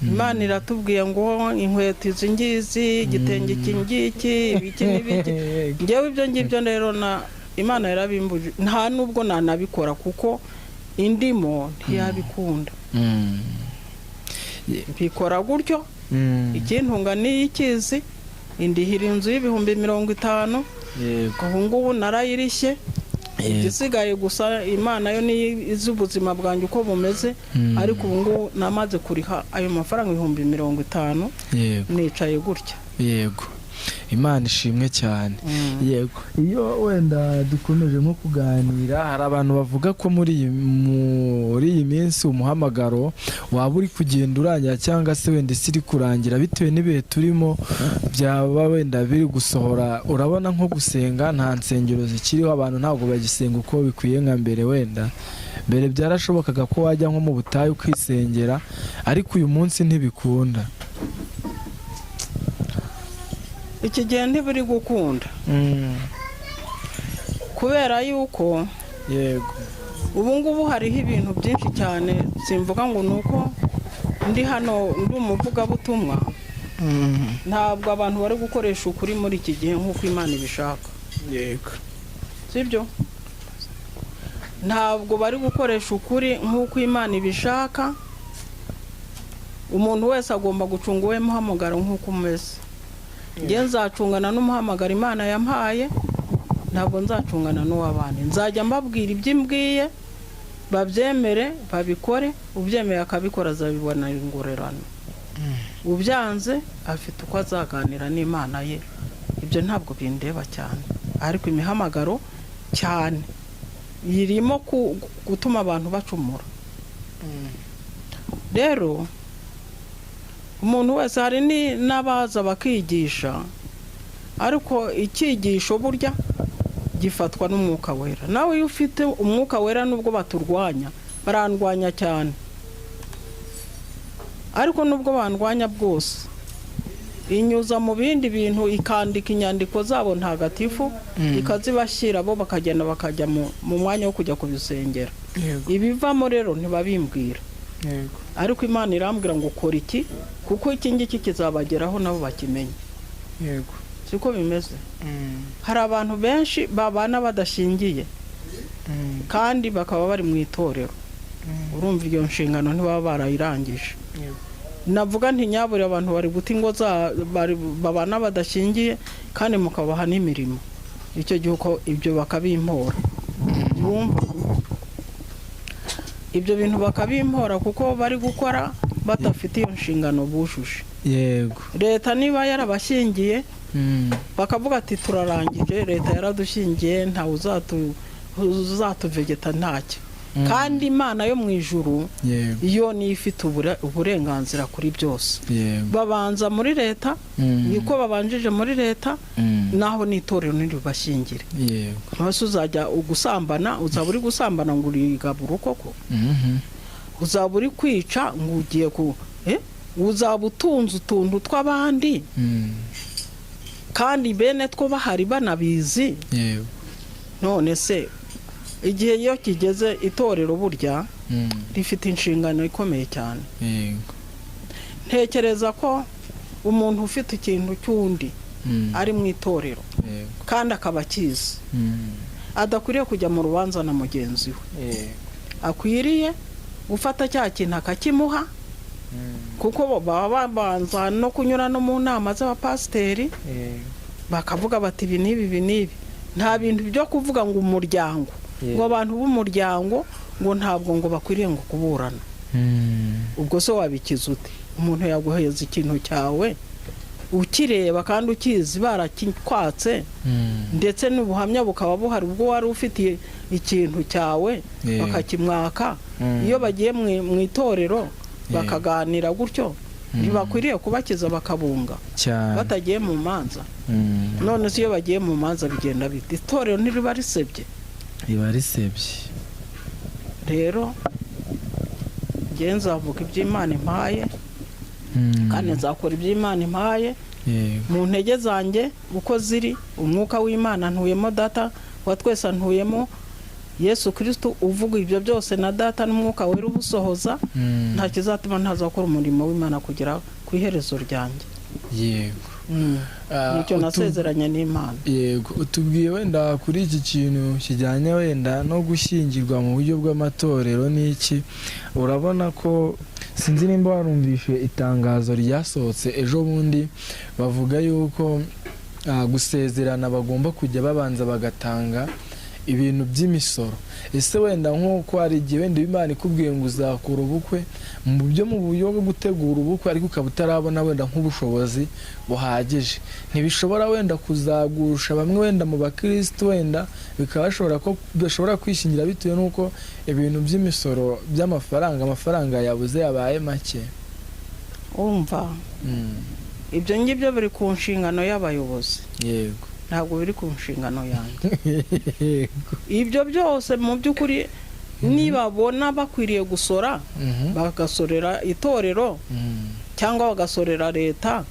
Speaker 2: Imana iratubwiye ngo inkweto izi ngizi, igitenge kingiki, ibiki n'ibiki. Ngewe ibyo ngibyo rero na Imana yarabimbuje, nta nubwo nanabikora kuko indimo ntiyabikunda. Mbikora gutyo, ikintunga n'iyikizi, indihira inzu y'ibihumbi 50. Ubu ngubu narayirishye. Igisigaye gusa Imana yo ni izi ubuzima bwanjye uko bumeze, ariko ubu ngubu namaze kuriha ayo mafaranga 50. Nicaye gutya.
Speaker 1: Yego. Imana ishimwe cyane. Yego. Iyo wenda dukomeje nko kuganira, hari abantu bavuga ko muri iyi minsi umuhamagaro waba uri kugenda urangira cyangwa se wenda iri kurangira bitewe n'ibihe turimo, byaba wenda biri gusohora. Urabona nko gusenga nta nsengero zikiriho, abantu ntabwo bagisenga uko bikwiye nka mbere. Wenda mbere byarashobokaga ko wajya nko mu butayu kwisengera, ariko uyu munsi ntibikunda.
Speaker 2: Iki gihe ntibiri gukunda. Kubera yuko
Speaker 1: yego
Speaker 2: ubu ngubu hariho ibintu byinshi cyane, simvuga ngo nuko ndi hano ndi umuvugabutumwa. Ntabwo abantu bari gukoresha ukuri muri iki gihe nk'uko Imana ibishaka.
Speaker 1: Yego.
Speaker 2: Sibyo? Ntabwo bari gukoresha ukuri nk'uko Imana ibishaka. Umuntu wese agomba gucunga uwe muhamagaro nk'uko umeze. Nge nzacungana n'umuhamagaro Imana yampaye, ntabwo nzacungana n'uw'abandi. Nzajya mbabwira ibyo imbwiye, babyemere babikore, ubyemeye akabikora azabibona ingororano, ubyanze afite uko azaganira n'Imana ye. Ibyo ntabwo bindeba cyane, ariko imihamagaro cyane irimo gutuma abantu bacumura. Rero umuntu wese, hari n'abaza bakigisha, ariko icyigisho burya gifatwa n'umwuka wera. Nawe iyo ufite umwuka wera, nubwo baturwanya, barandwanya cyane, ariko nubwo bandwanya bwose inyuza mu bindi bintu, ikandika inyandiko zabo ntagatifu, ikazibashyira bo bakagenda bakajya mu mwanya wo kujya kubisengera. Ibivamo rero ntibabimbwira, ariko Imana irambwira ngo kora iki, kuko iki ngiki kizabageraho nabo bakimenye. Siko bimeze. Hari abantu benshi babana badashingiye kandi bakaba bari mu itorero. Urumva iyo nshingano ntibaba barayirangije. Navuga nti nyaburi abantu bari guta ingo babana badashingiye kandi mukabaha n'imirimo. Icyo gihe uko ibyo bakabimpora. Ibyo bintu bakabimpora kuko bari gukora batafite iyo nshingano bujuje.
Speaker 1: Yego.
Speaker 2: Leta niba yarabashingiye bakavuga ati turarangije, leta yaradushingiye, ntawe uzatuvegeta ntacyo. Kandi Imana yo mu ijuru iyo niyo ifite uburenganzira kuri byose. Babanza muri leta, niko babanjije muri leta, naho n'itorero niribashingire. Hose uzajya gusambana, uzaba uri gusambana ngo urigabura koko, uzaba uri kwica ngo ugiye uzaba utunze utuntu tw'abandi, kandi bene two bahari banabizi. None se igihe iyo kigeze, itorero burya rifite inshingano ikomeye cyane. Ntekereza ko umuntu ufite ikintu cy'undi ari mu itorero kandi akaba akizi, adakwiriye kujya mu rubanza na mugenzi we. Akwiriye gufata cya kintu akakimuha, kuko baba babanza no kunyura no mu nama z'abapasiteri, bakavuga bati ibi n'ibi. Nta bintu byo kuvuga ngo umuryango, ngo abantu b'umuryango ngo ntabwo ngo bakwiriye ngo kuburana. Ubwo se wabikiza ute? Umuntu yaguheza ikintu cyawe ukireba kandi ukizi barakikwatse, ndetse n'ubuhamya bukaba buhari ubwo wari ufite ikintu cyawe bakakimwaka. Iyo bagiye mu itorero bakaganira gutyo, ntibakwiriye kubakiza bakabunga batagiye mu manza. None se iyo bagiye mu manza bigenda bite? Itorero ntiriba risebye?
Speaker 1: Riba risebye.
Speaker 2: Rero ngiye nzavuga iby'Imana impaye, kandi nzakora iby'Imana impaye mu ntege zanjye uko ziri. Umwuka w'Imana ntuyemo, Data wa twese antuyemo, Yesu Kristo uvuga ibyo byose na Data n'umwuka wera ubusohoza. Nta kizatuma ntazakora umurimo w'Imana kugera ku iherezo ryanjye.
Speaker 1: Yego.
Speaker 2: Nicyo nasezeranye n'Imana.
Speaker 1: Yego. Utubwiye wenda kuri iki kintu kijyanye wenda no gushyingirwa mu buryo bw'amatorero n'iki, urabona ko sinzi nimba warumvishe itangazo ryasohotse ejo bundi, bavuga yuko gusezerana bagomba kujya babanza bagatanga ibintu by'imisoro. Ese wenda nk'uko hari igihe wenda Imana ikubwiye ngo uzakora ubukwe mu buryo bwo gutegura ubukwe, ariko ukaba utarabona wenda nk'ubushobozi buhagije, ntibishobora wenda kuzagusha bamwe wenda mu bakristo, wenda bikaba bashobora kwishingira bitewe n'uko ibintu by'imisoro amafaranga yabuze yabaye make.
Speaker 2: Umva, ibyo ngibyo biri ku nshingano y'abayobozi.
Speaker 1: Yego.
Speaker 2: Ntabwo biri ku nshingano yanjye. Ibyo byose mu by'ukuri nibabona bakwiriye gusora, bagasorera itorero cyangwa bagasorera leta,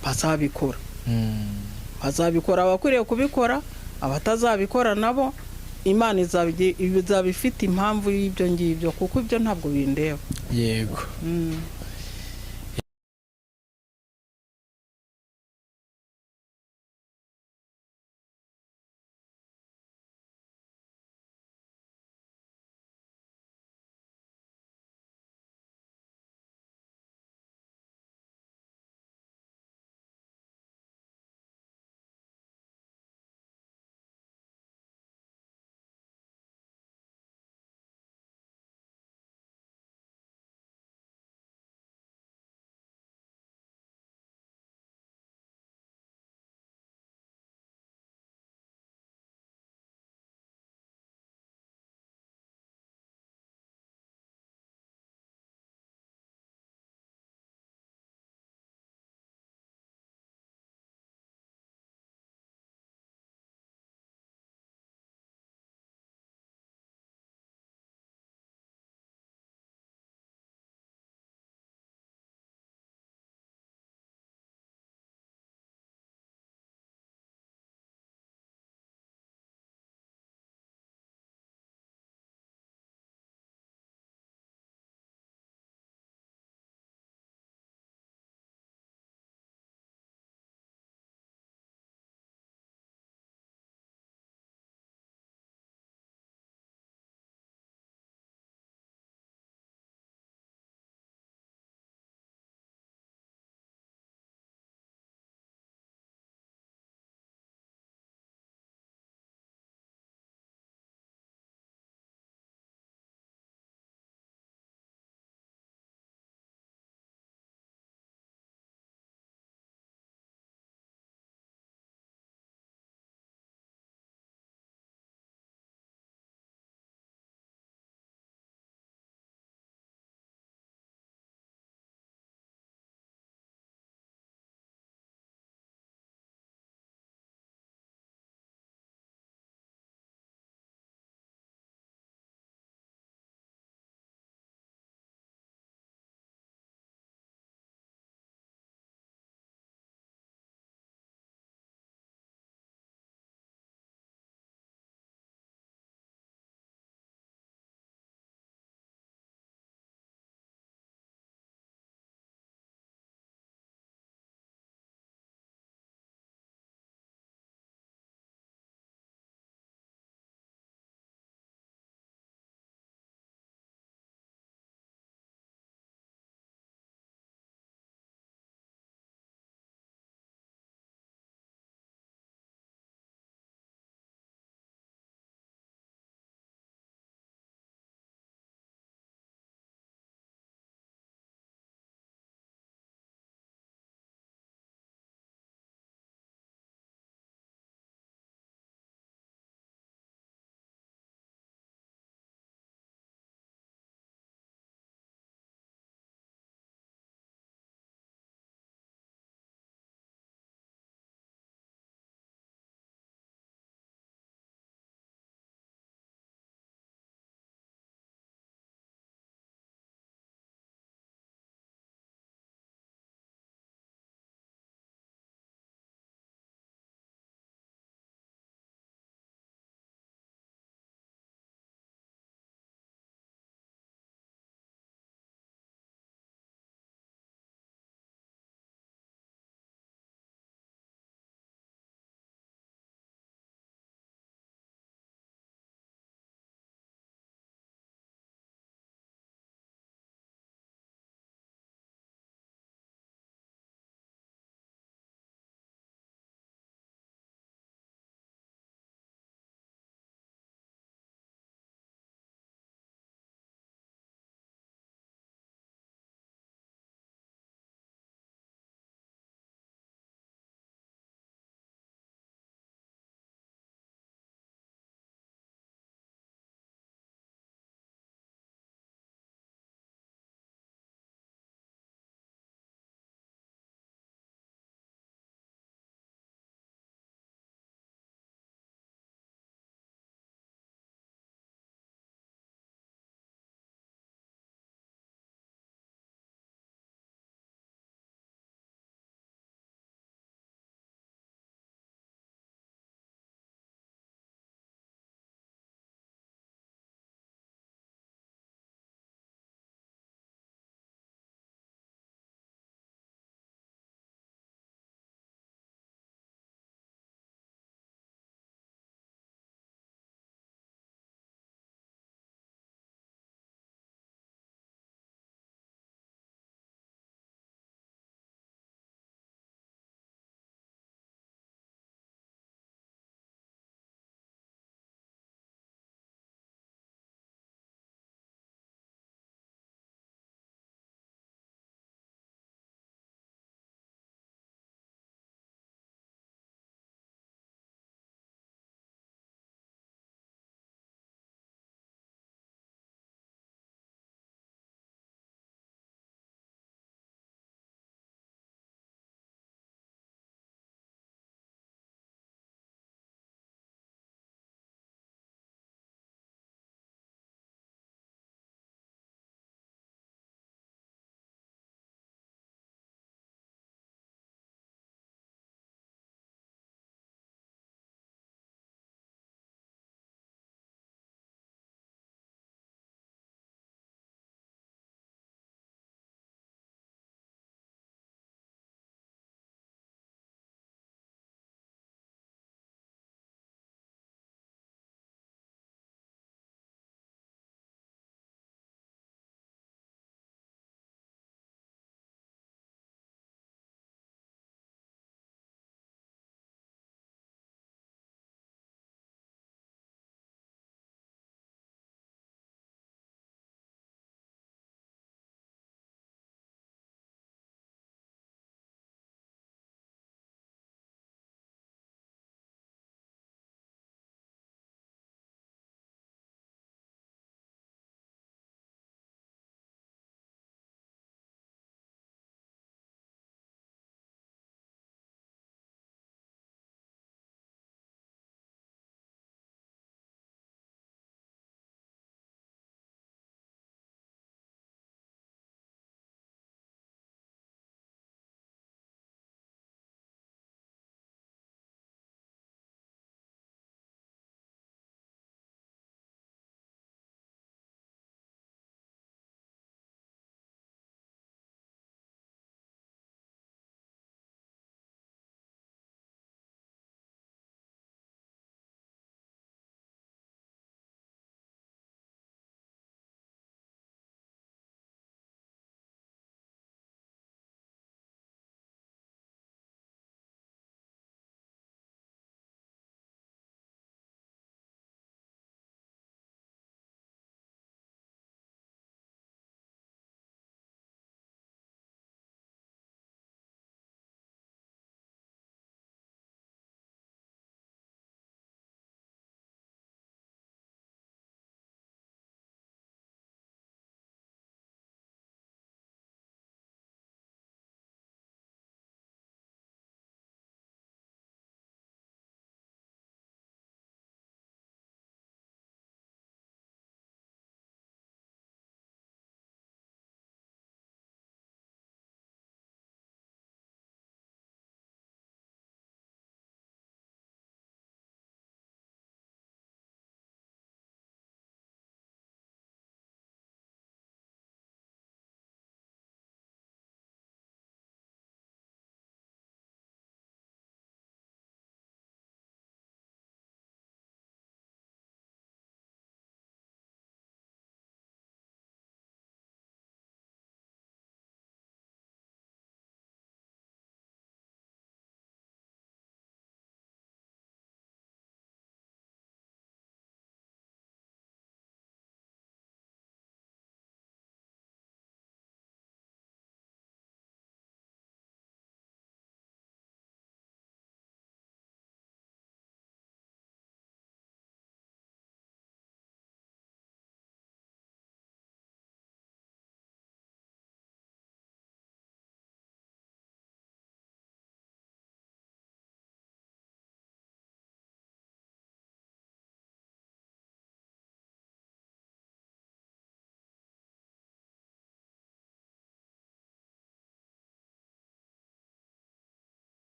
Speaker 2: bazabikora. Abakwiriye kubikora, abatazabikora nabo Imana izaba ifite impamvu y'ibyo ngibyo, kuko ibyo ntabwo bindeba.
Speaker 1: Yego.